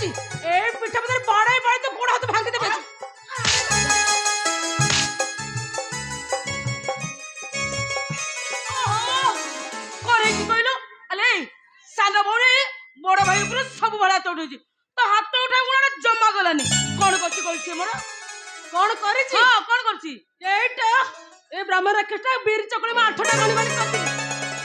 কইছি এই পিঠা মধ্যে বড়াই বড়াই তো গোড় হাত ভাঙি দেবে করে কি কইলো আলে সানা বড়ে বড় ভাই উপরে সব বড়া তোড়ুছি তো হাত উঠা গুণা জমা গলানি কোন করছি কইছি মোর কোন করেছি হ্যাঁ কোন করছি এইটা এই ব্রাহ্মণ রাক্ষসটা বীর চকলে মা 8টা গালি গালি করছি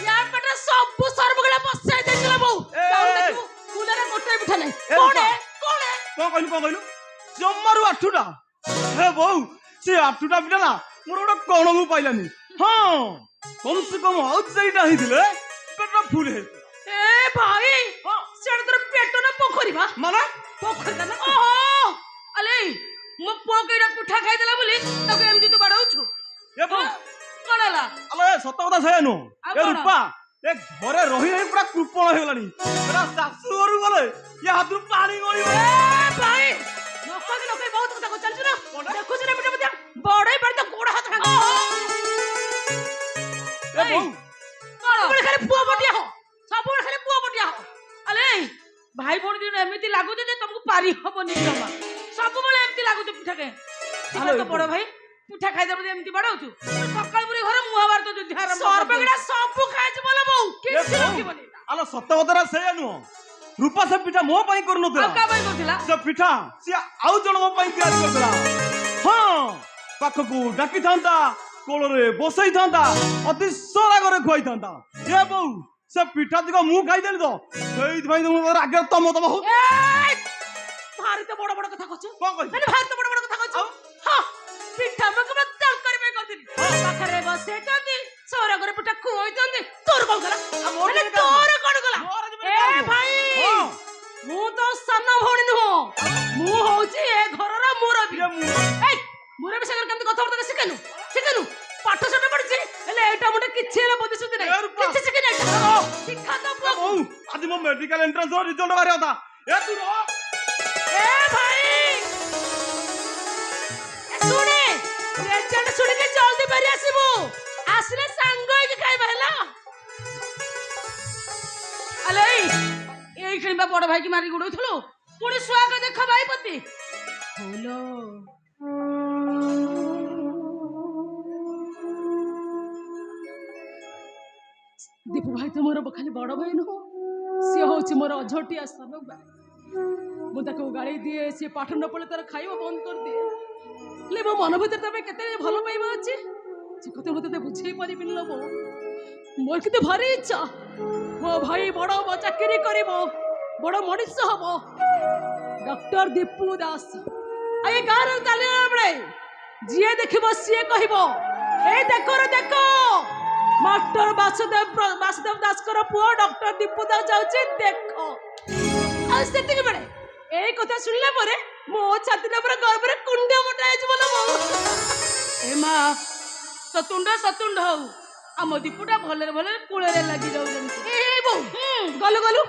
ইয়া পেটা সব সর্বগলা পছাই দেছিল বউ তাও দেখু কুলারে গোটে পিঠা নাই কোনে কোনে কোন কইলু জম্মারু 8টা হে বউ সে 8টা পিঠা না মোর ওটা কোন মু পাইলানি হ্যাঁ কম সে কম আউটসাইড আহিলে পেটটা ফুল হে এ ভাই সেটা তোর পেট না পোখরি বা মানে পোখরি না ওহো আলে মো পোকেটা পিঠা খাই দেলা বলি তাকে এমতি তো বাড়াউଛୁ এ বউ কড়ালা আলে সত কথা ছায়ানো এ রূপা এ ঘরে রহি রহি পুরা কৃপণ হেলানি এরা শাশু ঘরু গলে ইয়া হাতু পানি গড়িব এ ভাই নককে নককে বহুত কথা কো চলছ না দেখুছ না পিঠা মধ্যে বড়াই বড় তো গোড় হাত ভাঙ এ বউ ସବୁବେଳେ ଖାଲି ପୁଅ ବଟିଆ ହୋ ସବୁବେଳେ ଖାଲି ପୁଅ ବଟିଆ ହୋ ଆଲେ ଭାଇ ଭଉଣୀ ଦିନ ଏମିତି ଲାଗୁଛି ଯେ ତମକୁ ପାରି ହବନି ଜମା ସବୁବେଳେ ଏମିତି ଲାଗୁଛି ପିଠା କେ ତ ବଡ ଭାଇ ପିଠା ଖାଇଦେବ ଏମିତି ବଡାଉଛୁ ସକାଳ ପୁରୀ ଘରେ ମୁହଁ ବାହାର ତ ଯୁଦ୍ଧ ଆରମ୍ଭ ସର୍ବଗଡା ସବୁ ଖାଇଛି ବୋଲେ ବୋଉ କିଛି ରଖିବନି ଆଲୋ ସତ କଥାଟା ସେଇଆ ନୁହଁ ରୂପା ସେ ପିଠା ମୋ ପାଇଁ କରୁନଥିଲା କା ପାଇଁ କରୁଥିଲା ସେ ପିଠା ସିଏ ଆଉ ଜଣଙ୍କ ପାଇଁ ତିଆରି କରୁଥିଲା ହଁ ପାଖକୁ ଡାକିଥାନ୍ତା କୋଳରେ ବସେଇଥାନ୍ତା ଅତି ସରାଗରେ ଖୁଆଇଥାନ୍ତା ଏ ବୋଉ ସେ ପିଠା ଦିଗ ମୁଁ ଖାଇଦେଲି ତ ସେଇଥିପାଇଁ ତ ମୋ ରାଗରେ ତମ ତମ ହଉ ଭାରି ତ ବଡ ବଡ କଥା କହୁଛୁ କଣ କହିବି ମାନେ ଭାରି ତ ବଡ ବଡ କଥା କହୁଛୁ ହଁ ପିଠା ମକୁ ତାଙ୍କରି ପାଇଁ କରିଥିଲି ପାଖରେ ବସେଇଛନ୍ତି ସରାଗରେ ପିଠା ଖୁଆଇଛନ୍ତି ତୋର କଣ କଲା ମାନେ ତୋର କଣ କଲା ଏ ଭାଇ ମୁଁ ତ ସାନ ଭଉଣୀ ନୁହଁ ମୁଁ ହଉଛି ଏ ଘରର ମୁରବୀ ଏଇ ମୁରବୀ ସାଙ୍ଗରେ କେମିତି କଥାବାର୍ତ୍ତା ଶିଖେନୁ ଶିଖେନୁ ପାଠ ସାଠ ପଢିଛି ହେଲେ ଏଇଟା ମୁଣ୍ଡେ କିଛି ହେଲେ ବୁଦ୍ଧିଶୁଦ୍ଧି ନାହିଁ କିଛି ଶିଖି ନାହିଁ ଶିକ୍ଷା ତ ବୋଉ ଆଜି ମୋ ମେଡିକାଲ ଏଣ୍ଟ୍ରାନ୍ସ ରିଜଲ୍ଟ ବାହାରି କଥା ଏ ତୁ ରହ ଏ ଭାଇ ଶୁଣେ ରେଜଲ୍ଟ ଶୁଣିକି ଜଲ୍ଦି ବାହାରି ଆସିବୁ ଆସିଲେ ସାଙ୍ଗ ହେଇକି ଖାଇବା ହେଲା ଆଲେ ଏଇ ଖେଳିବା ବଡ ଭାଇକି ମାରି ଗୁଡଉଥିଲୁ ପୁଣି ସ୍ୱାଗ ଦେଖ ଭାଇ ପତି ହଲୋ ଦୀପୁ ଭାଇ ତ ମୋର ଖାଲି ବଡ ଭାଇ ନୁହଁ ସିଏ ହଉଛି ମୋର ଅଝଟିଆ ସାନ ଭାଇ ମୁଁ ତାକୁ ଗାଳି ଦିଏ ସିଏ ପାଠ ନ ପଢିଲେ ତାର ଖାଇବା ବନ୍ଦ କରିଦିଏ ହେଲେ ମୋ ମନ ଭିତରେ ତା ପାଇଁ କେତେ ଭଲ ପାଇବା ଅଛି ସେ କଥା ମୁଁ ତତେ ବୁଝେଇ ପାରିବିନି ଲୋ ବୋଉ ମୋର କିନ୍ତୁ ଭାରି ଇଚ୍ଛା ମୋ ଭାଇ ବଡ ହବ ଚାକିରି କରିବ ବଡ ମଣିଷ ହବ ଡକ୍ଟର ଦୀପୁ ଦାସ ଏ ଗାଁରେ ଚାଲିଲା ବେଳେ ଯିଏ ଦେଖିବ ସିଏ କହିବ ଏ ଦେଖ ମାଷ୍ଟର ବାସୁଦେବ ଦାସଙ୍କର ପୁଅ ଡକ୍ଟର ଦୀପୁ ଦାସ ଯାଉଛି ଦେଖ ଆଉ ସେତିକି ବେଳେ ଏଇ କଥା ଶୁଣିଲା ପରେ ମୋ ଛାତିଟା ପୁରା ଗର୍ବରେ କୁଣ୍ଡ ମୋଟା ହେଇଛି ବୋଲ ବୋଉ ଏ ମା ସତୁଣ୍ଡ ହଉ ଆମ ଦୀପୁଟା ଭଲରେ ଭଲରେ କୂଳରେ ଲାଗି ଯାଉଛନ୍ତି ଏ ବୋଉ ଗଲୁ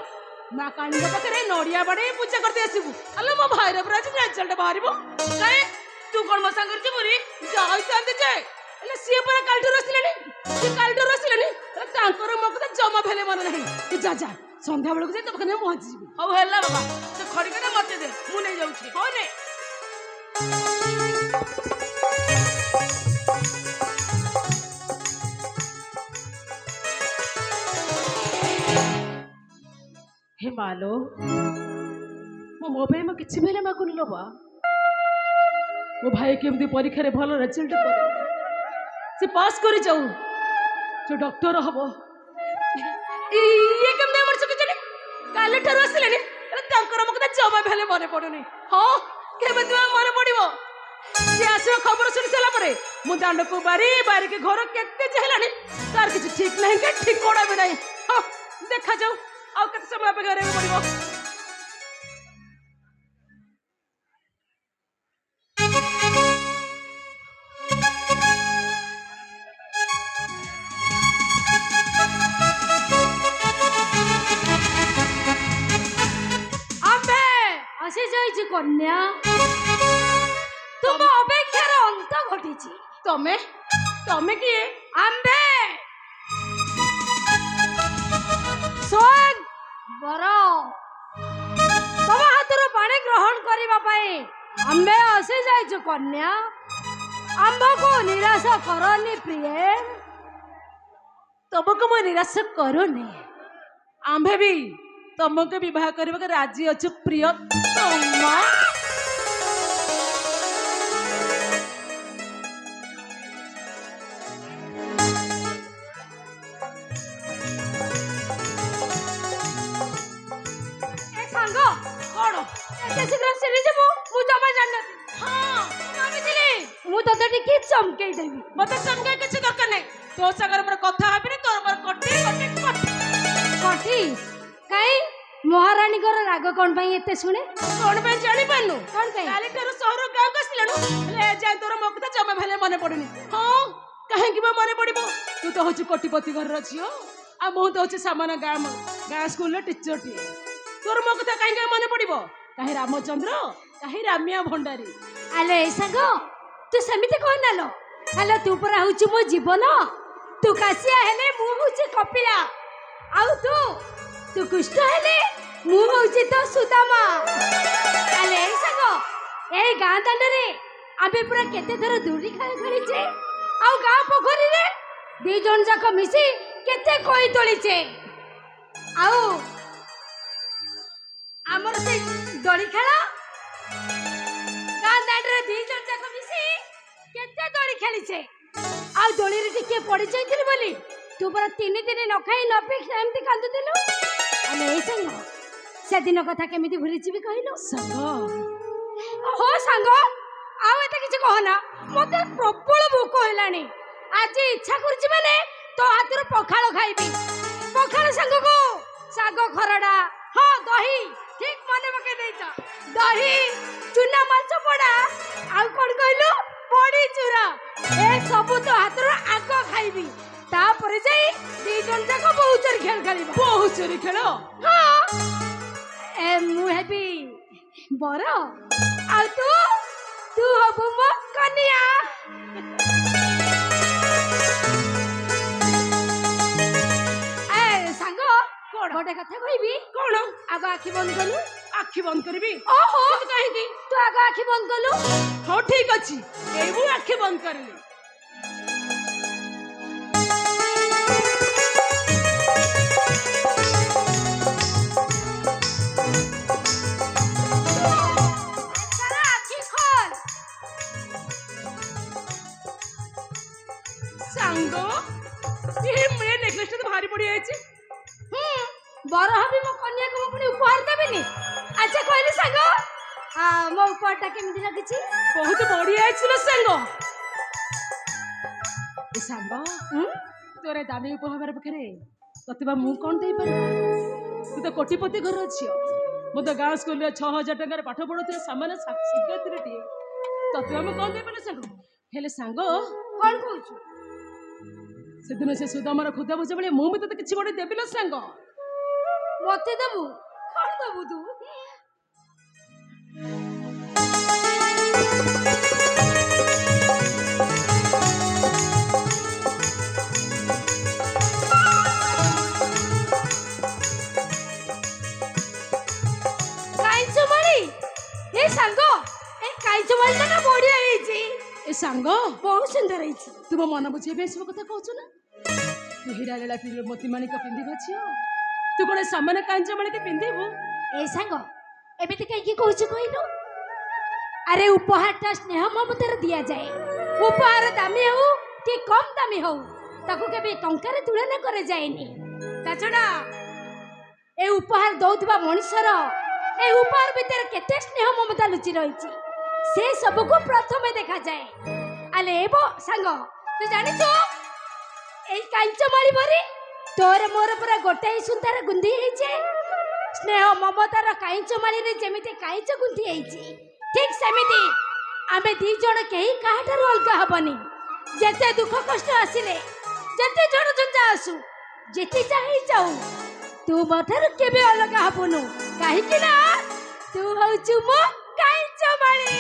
ମା କାଳିଙ୍କ ପାଖରେ ନଡିଆ ବାଡେଇ ପୂଜା କରିଦେଇ ଆସିବୁ ଆଲୋ ମୋ ଭାଇର ପୁରା ଆଜି ରେଜଲ୍ଟ ବାହାରିବ କାଇଁ ତୁ କଣ ମୋ ସାଙ୍ଗରେ ଯିବୁନି ଯାଇଥାନ୍ତି ଯେ ହେଲେ ସିଏ ପୁରା କାଲିଠାରୁ ଆସିଲେଣି ତାଙ୍କର ମୋ କଥା ଜମା ଭେଲେ ମନେ ନାହିଁ ତୁ ଯା ସନ୍ଧ୍ୟା ବେଳକୁ ଯାଇ ତୋ ପାଖରେ ପହଞ୍ଚିଯିବୁ ହଉ ହେଲା ବାବା ସେ ଖଡିକାଟା ମତେ ଦେ ମୁଁ ନେଇ ଯାଉଛି ହଉ ନେ हे मालो ମୋ ପାଇଁ ମୁଁ କିଛି ବି ହେଲେ ମାଗୁନି ଲୋ ବା ମୋ ଭାଇ କେମିତି ପରୀକ୍ଷାରେ ଭଲ ରେଜଲ୍ଟ କରେ ସେ ପାସ୍ କରି ଯାଉ ସେ ଡକ୍ଟର ହବ ଇଏ କେମିତି ଆମର ଶିଖିଛନ୍ତି କାଲି ଠାରୁ ଆସିଲେଣି ତାଙ୍କର ମୋ କଥା ଜମା ବି ହେଲେ ମନେ ପଡୁନି ହଁ କେମିତି ମନେ ପଡିବ ସିଏ ଆସିବ ଖବର ଶୁଣି ସାରିଲା ପରେ ମୁଁ ଦାଣ୍ଡକୁ ବାରିକି ଘର କେତେ ଯେ ହେଲାଣି ତାର କିଛି ଠିକ ନାହିଁ କି ଠିକଣା ବି ନାହିଁ ହଁ ଦେଖାଯାଉ ଆଉ କେତେ ସମୟ ଅପେକ୍ଷା କରିବାକୁ ପଡିବ କନ୍ୟା ତୁମ ଅପେକ୍ଷାର ଅନ୍ତ ଘଟିଛି ତମେ କିଏ ଆମ୍ବେ ସ୍ୱୟଂ ବର ତମ ହାତରୁ ପାଣି ଗ୍ରହଣ କରିବା ପାଇଁ ଆମ୍ଭେ ଆସି ଯାଇଛୁ କନ୍ୟା। ଆମ୍ଭକୁ ନିରାଶ କରନି ପ୍ରିୟ। ତମକୁ ମୁଁ ନିରାଶ କରୁନି। ଆମ୍ଭେ ବି ତମକୁ ବିବାହ କରିବାକୁ ରାଜି ଅଛୁ ପ୍ରିୟତମା। ସାଙ୍ଗ କଣ ଏତେ ଶୀଘ୍ର ସିରିଯିବୁ? ମୁଁ ଜମା ଜାଣିନଥିଲି। ହଁ ମୁଁ ଭାବିଥିଲି ମୁଁ ତତେ ଟିକେ ଚମକେଇ ଦେବି। ମତେ ଚମକେଇ କିଛି ଦରକାର ନାହିଁ। ତୋ ସାଙ୍ଗରେ ମୋର କଥା ହେବିନି। ତୋର ମୋର କଟି କଟି କଟି କଠି କାଇଁ ମହାରାଣୀଙ୍କର ରାଗ କଣ ପାଇଁ ଏତେ ଶୁଣେ? କଣ ପାଇଁ ଜାଣିପାରୁନୁ? କଣ ପାଇଁ? କାଲି ଠାରୁ ସହର ଗାଁକୁ ଆସିଲାଣୁ ହେଲେ ଏଯାଏଁ ତୋର ମୋ କଥା ଜମା ଭଲେ ମନେ ପଡୁନି। ହଁ କାହିଁକି ବା ମନେ ପଡିବ? ତୁ ତ ହଉଛି କୋଟିପତି ଘରର ଝିଅ ଆଉ ମୁଁ ତ ହଉଛି ସାମାନ୍ୟ ଗାଁ ସ୍କୁଲର ଟିଚରଟିଏ। ତୋର ମୋ କଥା କାହିଁକି ମନେ ପଡିବ? କାହିଁ ରାମଚନ୍ଦ୍ର କାହିଁ ରାମିଆ ଭଣ୍ଡାରୀ। ଆଲେ ସାଙ୍ଗ ତୁ ସେମିତି କହନା ଲୋ। ଆଲେ ତୁ ପରା ହଉଛୁ ମୋ ଜୀବନ। ତୁ କାଶିଆ ହେଲେ ମୁଁ ହଉଛି କପିଳା। ଆଉ ତୁ କୁଷ୍ଠ ହେଲେ ମୁଁ ହଉଛି ତ ସୁଦାମା। ଆଲେ ସାଙ୍ଗ এই ଗାଁ ଦାଣ୍ଡରେ ଆମେ ପୁରା କେତେ ଥର ଦୂରି ଖେଳିଛେ। ଆଉ ଗାଁ ପୋଖରୀରେ ଦି ଜଣ ଯାକ ମିଶି କେତେ କଇ ତୋଳିଛେ। ଆଉ ଆମର ସେ ଦୋଳି ଖେଳ ଗାଁ ଦାଣ୍ଡରେ ଦି ଜଣ ଯାକ ମିଶି କେତେ ଦୋଳି ଖେଳିଛେ। ଆଉ ଦୋଳିରେ ଟିକେ ପଡି ଯାଇଥିଲି ବୋଲି ତୁ ପରା 3 ଦିନ ନ ଖାଇ ନ ପିଇ ଏମିତି କାନ୍ଦୁଥିଲୁ। ଆଲେ ଏଇ ସାଙ୍ଗ ସେଦିନ କଥା କେମିତି ଭୁଲିଯିବି କହିଲୁ? ସାଙ୍ଗ ହଁ ସାଙ୍ଗ ଆଉ ଏତେ କିଛି କହନା। ମତେ ପ୍ରବଳ ଭୋକ ହେଲାଣି। ଆଜି ଇଚ୍ଛା କରୁଛି ମାନେ ତୋ ହାତରୁ ପଖାଳ ଖାଇବି। ପଖାଳ ସାଙ୍ଗକୁ ଶାଗ ଖରଡା, ହଁ ଦହି, ଠିକ ମନେ ପକେଇ ଦେଇଛ। ଦହି, ଚୁନା ମାଛ ପଡା, ଆଉ କଣ କହିଲୁ ବଡି ଚୁରା। ଏ ସବୁ ତୋ ହାତରୁ ଆଗ ଖାଇବି। ତାପରେ ଯାଇ ଦି ଜଣ ଯାକ ବହୁଚୋରି ଖେଳ ଖେଳିବା। ବହୁଚୋରି ଖେଳ? ହଁ ମୁଁ ହେବି ବର ଆଉ ତୁ ହବୁ ମୋ କନିଆ। ସାଙ୍ଗ ଗୋଟେ କଥା କହିବି। କଣ? ଆଗ ଆଖି ବନ୍ଦ କଲୁ। ଆଖି ବନ୍ଦ କରିବି? ଓହୋ କାହିଁକି? ତୁ ଆଗ ଆଖି ବନ୍ଦ କଲୁ। ହଉ ଠିକ ଅଛି ଏଇ ମୁଁ ଆଖି ବନ୍ଦ କରିଲି। ଆଖି ଖୋଲ। ସାଙ୍ଗ ଏ ନେକଲେସଟା ତ ଭାରି ପଡି ଯାଇଛି। ବର ହବି ମୋ କନ୍ୟାକୁ ମୁଁ ପୁଣି ଉପହାର ଦେବିନି। ଆଚ୍ଛା କହିଲି ସାଙ୍ଗ ମୋ ଉପହାରଟା କେମିତି ଲାଗୁଛି? ବହୁତ ବଢିଆ ଅଛି ଲୋ ସାଙ୍ଗ। ଏ ସାଙ୍ଗ ତୋର ଦାମୀ ଉପହାର ପାଖରେ ତତେ ବା ମୁଁ କଣ ଦେଇପାରିବି? ତୁ ତ କୋଟିପତି ଘରର ଝିଅ। ମୁଁ ତ ଗାଁ ସ୍କୁଲରେ 6000 ଟଙ୍କାରେ ପାଠ ପଢୁଥିଲି ସାମାନ୍ୟ ଶିକ୍ଷୟିତ୍ରୀଟିଏ। ତତେ ବା ମୁଁ କଣ ଦେଇପାରିଲି ସାଙ୍ଗ? ହେଲେ ସାଙ୍ଗ କଣ କହୁଛୁ? ସେଦିନ ସେ ସୁଦାମର ଖୁଦା ବୁଝ ବେଳେ ମୁଁ ବି ତତେ କିଛି ଗୋଟେ ଦେବି ଲୋ ସାଙ୍ଗ। ମତେ ଦେବୁ? କଣ ଦେବୁ ତୁ? କାଇଁଚମାଳି। ଏ ସାଙ୍ଗ ଏ କାଇଁଚମାଳିଟା ନା ବଢିଆ ହେଇଛି। ଏ ସାଙ୍ଗ ବହୁତ ସୁନ୍ଦର ହେଇଛି। ତୁ ମୋ ମନ ବୁଝେଇବା ଏସବୁ କଥା କହୁଛୁ ନା? ତୁ ହୀରା ଲୀଳା ମୋତି ମାଣିକ ପିନ୍ଧିବା ଝିଅ। ତୁ କଣ ସାମାନ୍ୟ କାଞ୍ଚ ମାଳିକ ପିନ୍ଧିବୁ? এই ସାଙ୍ଗ ଏମିତି କାହିଁକି କହୁଛୁ କହିଲୁ? ଆରେ ଉପହାରଟା ସ୍ନେହ ମମତାରେ ଦିଆଯାଏ। ଉପହାର ଦାମୀ ହଉ କି କମ ଦାମୀ ହଉ ତାକୁ କେବେ ଟଙ୍କାରେ ତୁଳନା କରାଯାଏନି। ତା ଛଡା ଏ ଉପହାର ଦଉଥିବା ମଣିଷର ଏ ଉପହାର ଭିତରେ କେତେ ସ୍ନେହ ମମତା ଲୁଚି ରହିଛି ସେ ସବୁକୁ ପ୍ରଥମେ ଦେଖାଯାଏ। ଆଲେ ସାଙ୍ଗ ତୁ ଜାଣିଛୁ এই কাঞ্চমালি ভরি তোর মোর পুরা গোটাই সুতারে গুন্ধি হয়েছে। স্নেহ মমতার কাইঞ্চমালিরে যেমিতি কাইঞ্চ গুন্ধি হয়েছে ঠিক সেমিতি আমি ଦି ଜଣ କେହି କାହାଠାରୁ ଅଲଗା ହବନି। ଯେତେ ଦୁଃଖ କଷ୍ଟ ଆସିଲେ ଯେତେ ଝଡ଼ ଝଞ୍ଜା ଆସୁ ଯେତେ ଚାହିଁ ଯାଉ ତୁ ମୋ ଠାରୁ କେବେ ଅଲଗା ହବୁନୁ। କାହିଁକି ନା ତୁ ହଉଛୁ ମୋ କାଇଞ୍ଚମାଳି।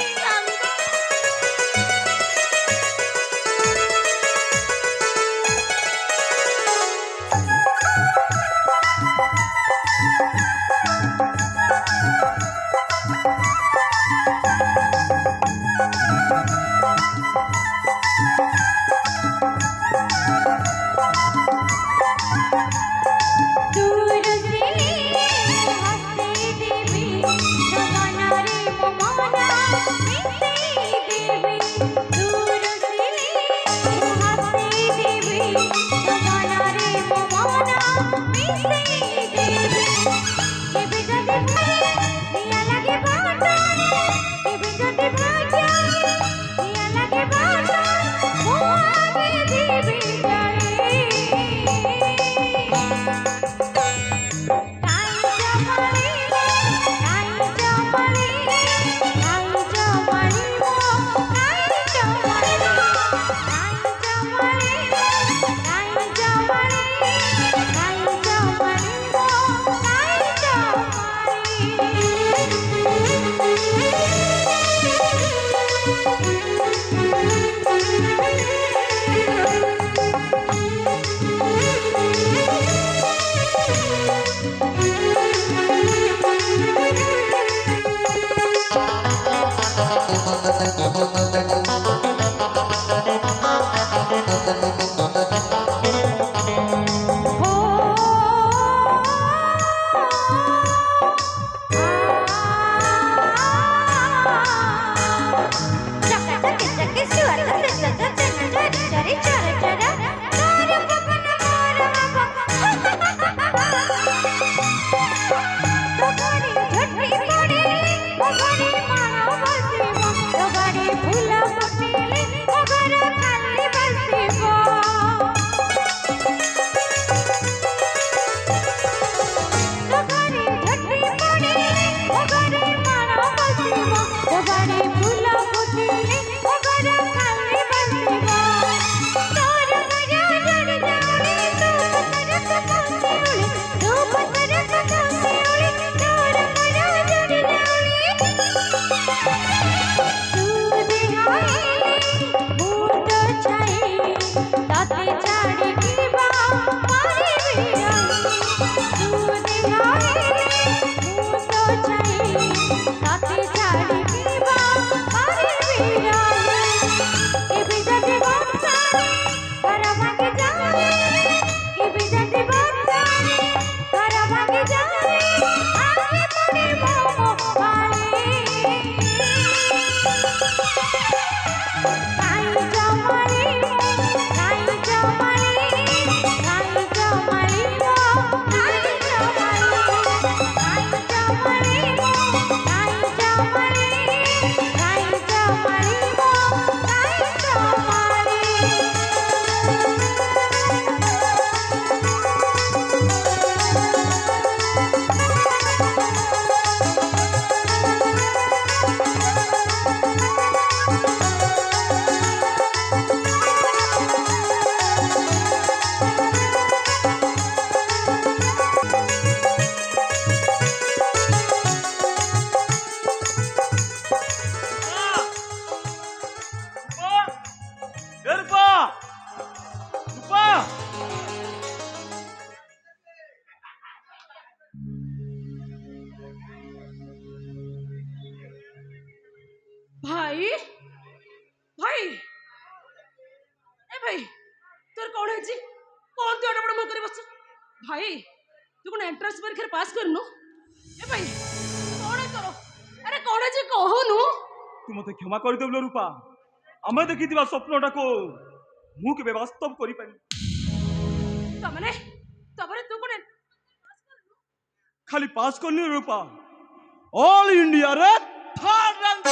हो রূপা রূপা ভাই ভাই এ ভাই তোর কোণ হয়েছি কোণ তুই অটা বড় মুখ করে বসছ ভাই তুই কোন এন্ট্রান্স পরীক্ষার পাস করনু এ ভাই কোণ তোর আরে কোণ যে কহনু তু মতে ক্ষমা କରିଦେବୁ রূপা ଆମେ ଦେଖିଥିବା ସ୍ୱପ୍ନଟାକୁ ମୁଁ କେବେ ବାସ୍ତବ କରିପାରି তারমানে তারপরে তুই কোন ଖାଲି ପାସ୍ କରିନି ରୂପା ଅଲ୍ ଇଣ୍ଡିଆରେ ଥାର୍ଡ ରାଙ୍କ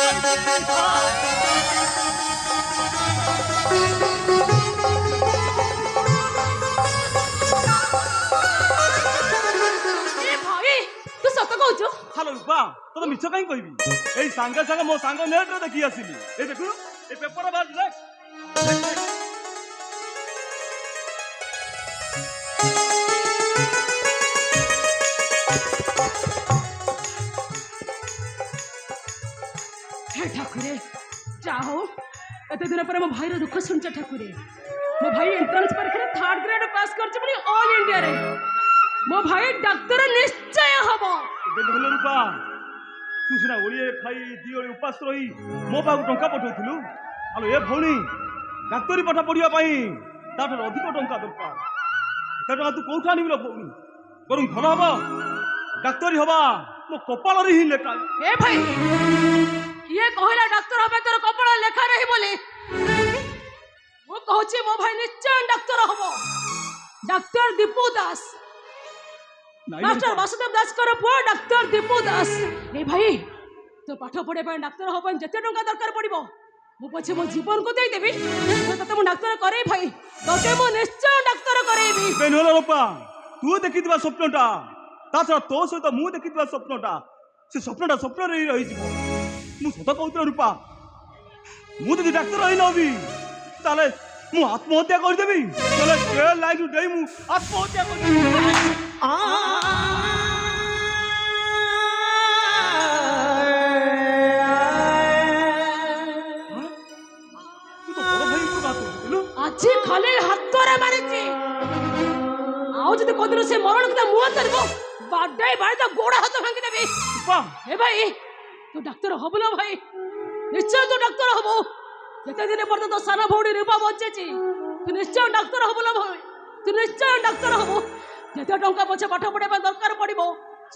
এ ভাই তুই সত কହୁଛୁ হ্যালো রূপা তোর মিছ কাହିଁ କହିବି এই ସାଙ୍ଗେ ସାଙ୍ଗେ ମୋ ସାଙ୍ଗ ନେଟ୍ରେ ଦେଖି ଆସିଲି এই ଦେଖୁନୁ এই ପେପର ବାହାରି ଦେଖ हे ठाकुरे जाओ एते दिन पर मो भाई रो दुख सुनछ ठाकुरे मो भाई एंट्रेंस परीक्षा थर्ड ग्रेड पास करछ बनी ऑल इंडिया रे मो भाई डॉक्टर निश्चय हबो দেখুন রূপা তু সিনা ওড়িয়ে খাই দিওଳି উপাস রହି ମୋ ପାଖକୁ ଟଙ୍କା ପଠାଉଥିଲୁ ଆଲୋ ଏ ଭଉଣୀ ଡାକ୍ତରୀ ପାଠ ପଢିବା ପାଇଁ ତାଠାରୁ ଅଧିକ ଟଙ୍କା ଦରକାର ଏତେ ଟଙ୍କା ତୁ କୋଉଠୁ ଆଣିବୁ ଲୋ ଭଉଣୀ ବରଂ ଭଲ ହବ ଡାକ୍ତରୀ ହବା ମୋ କପାଳରେ ହିଁ ଲେଖା ए भाई ये कहला डॉक्टर हबे तोर कपड़ा लेखा रही बोली वो कहूची मो भाई निश्चय डॉक्टर हबो डॉक्टर दीपू दास ନାଇଁ मास्टर ରୂପା, वासुदेव दास कर पुआ डॉक्टर दीपू दास ए भाई तो पाठ पढ़े पर डॉक्टर हो पर जते टंका दरकार पड़िबो मु पछे मो जीवन को देई देबी तते मु डॉक्टर करे भाई तते मु निश्चय डॉक्टर करेबी ବେ ନହେଲେ ରୂପା ତୁ ଦେଖିଥିବା ସ୍ୱପ୍ନଟା ତା ଛଡ଼ା ତୋ ସହିତ ମୁଁ ଦେଖିଥିବା ସ୍ୱପ୍ନଟା ସେ ସ୍ୱପ୍ନଟା ସ୍ୱପ୍ନରେ ହିଁ ରହିଯିବ ମୁଁ ସତ କହୁଥିଲି ରୂପା ମୁଁ ଯଦି ଡାକ୍ତର ହେଇନବି ତାହେଲେ ମୁଁ ଆତ୍ମହତ୍ୟା କରିଦେବି ତାହେଲେ ଏ ଲାଇଫ୍ ଡେଇ ମୁଁ ଆତ୍ମହତ୍ୟା କରିଦେବି ତୁ ତ ବଡ଼ ଭାଇଙ୍କୁ ବାତ କରିଲୁ আজি খালি হাতরে মারিছি আও যদি কোদিন সে মরণ কথা মুহ করবো বাডাই বাড়ি তো গোড়া হাত ভাঙি দেবি রূপা এ ভাই তু ডাক্তার হব না ভাই নিশ্চয় তু ডাক্তার হব যেতে দিনে পর্যন্ত সারা ভৌড়ি রূপা বঞ্চেছি ତୁ ନିଶ୍ଚୟ ଡାକ୍ତର ହବୁ ନା ଭାଇ, ତୁ ନିଶ୍ଚୟ ଡାକ୍ତର ହବୁ। ଯେତେ ଟଙ୍କା ପଛେ ପାଠ ପଢିବା ପାଇଁ ଦରକାର ପଡିବ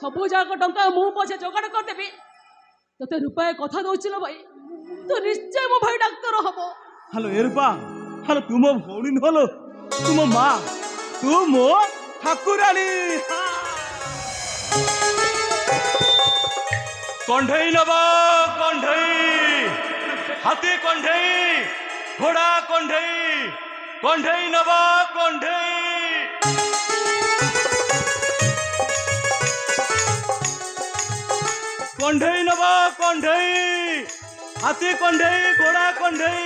ସବୁ ଯାକ ଟଙ୍କା ମୁଁ ପଛେ ଯୋଗାଡ଼ କରିଦେବି। ତତେ ରୂପାଏ କଥା ଦଉଛି ନା ଭାଇ, ତୁ ନିଶ୍ଚୟ ମୋ ଭାଇ ଡାକ୍ତର ହବ। হ্যালো এরপা, হ্যালো তু মো ভৌণী নহলো, তু মো মা, তু মো ঠাকুরানী। কণ্ঠেই নব কণ্ঠেই, হাতি কণ্ঠেই, ঘোড়া কণ্ঠেই, কণ্ঠেই নব কণ্ঠেই। কণ্ঠেই নব কণ্ঠেই, হাতি কণ্ঠেই, ঘোড়া কণ্ঠেই।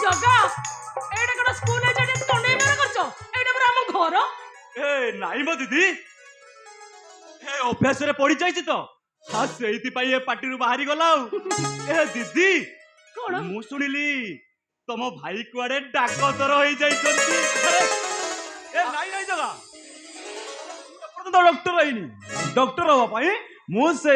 ଜଗା ଏଇଟା କଣ ସ୍କୁଲ ଏଜେଣ୍ଟ କଣ୍ଡେଇ ମେଳ କରୁଛ? ଏଇଟା ପରା ଆମ ଘର। এ নাই মো দিদি, এ অভ্যাসরে পড়ি যাইছি তো, হ্যাঁ সেইপাই এ পাটিরু বাহারি গলা। এ দিদি କଣ ମୁଁ ଶୁଣିଲି ତମ ଭାଇ କୁଆଡେ ଡାକ୍ତର ହେଇଯାଇଛନ୍ତି। এ নাই নাই জগা, এপর্যন্ত ডক্টর হইনি। ডক্টর হওয়া পাই ମୁଁ ସେ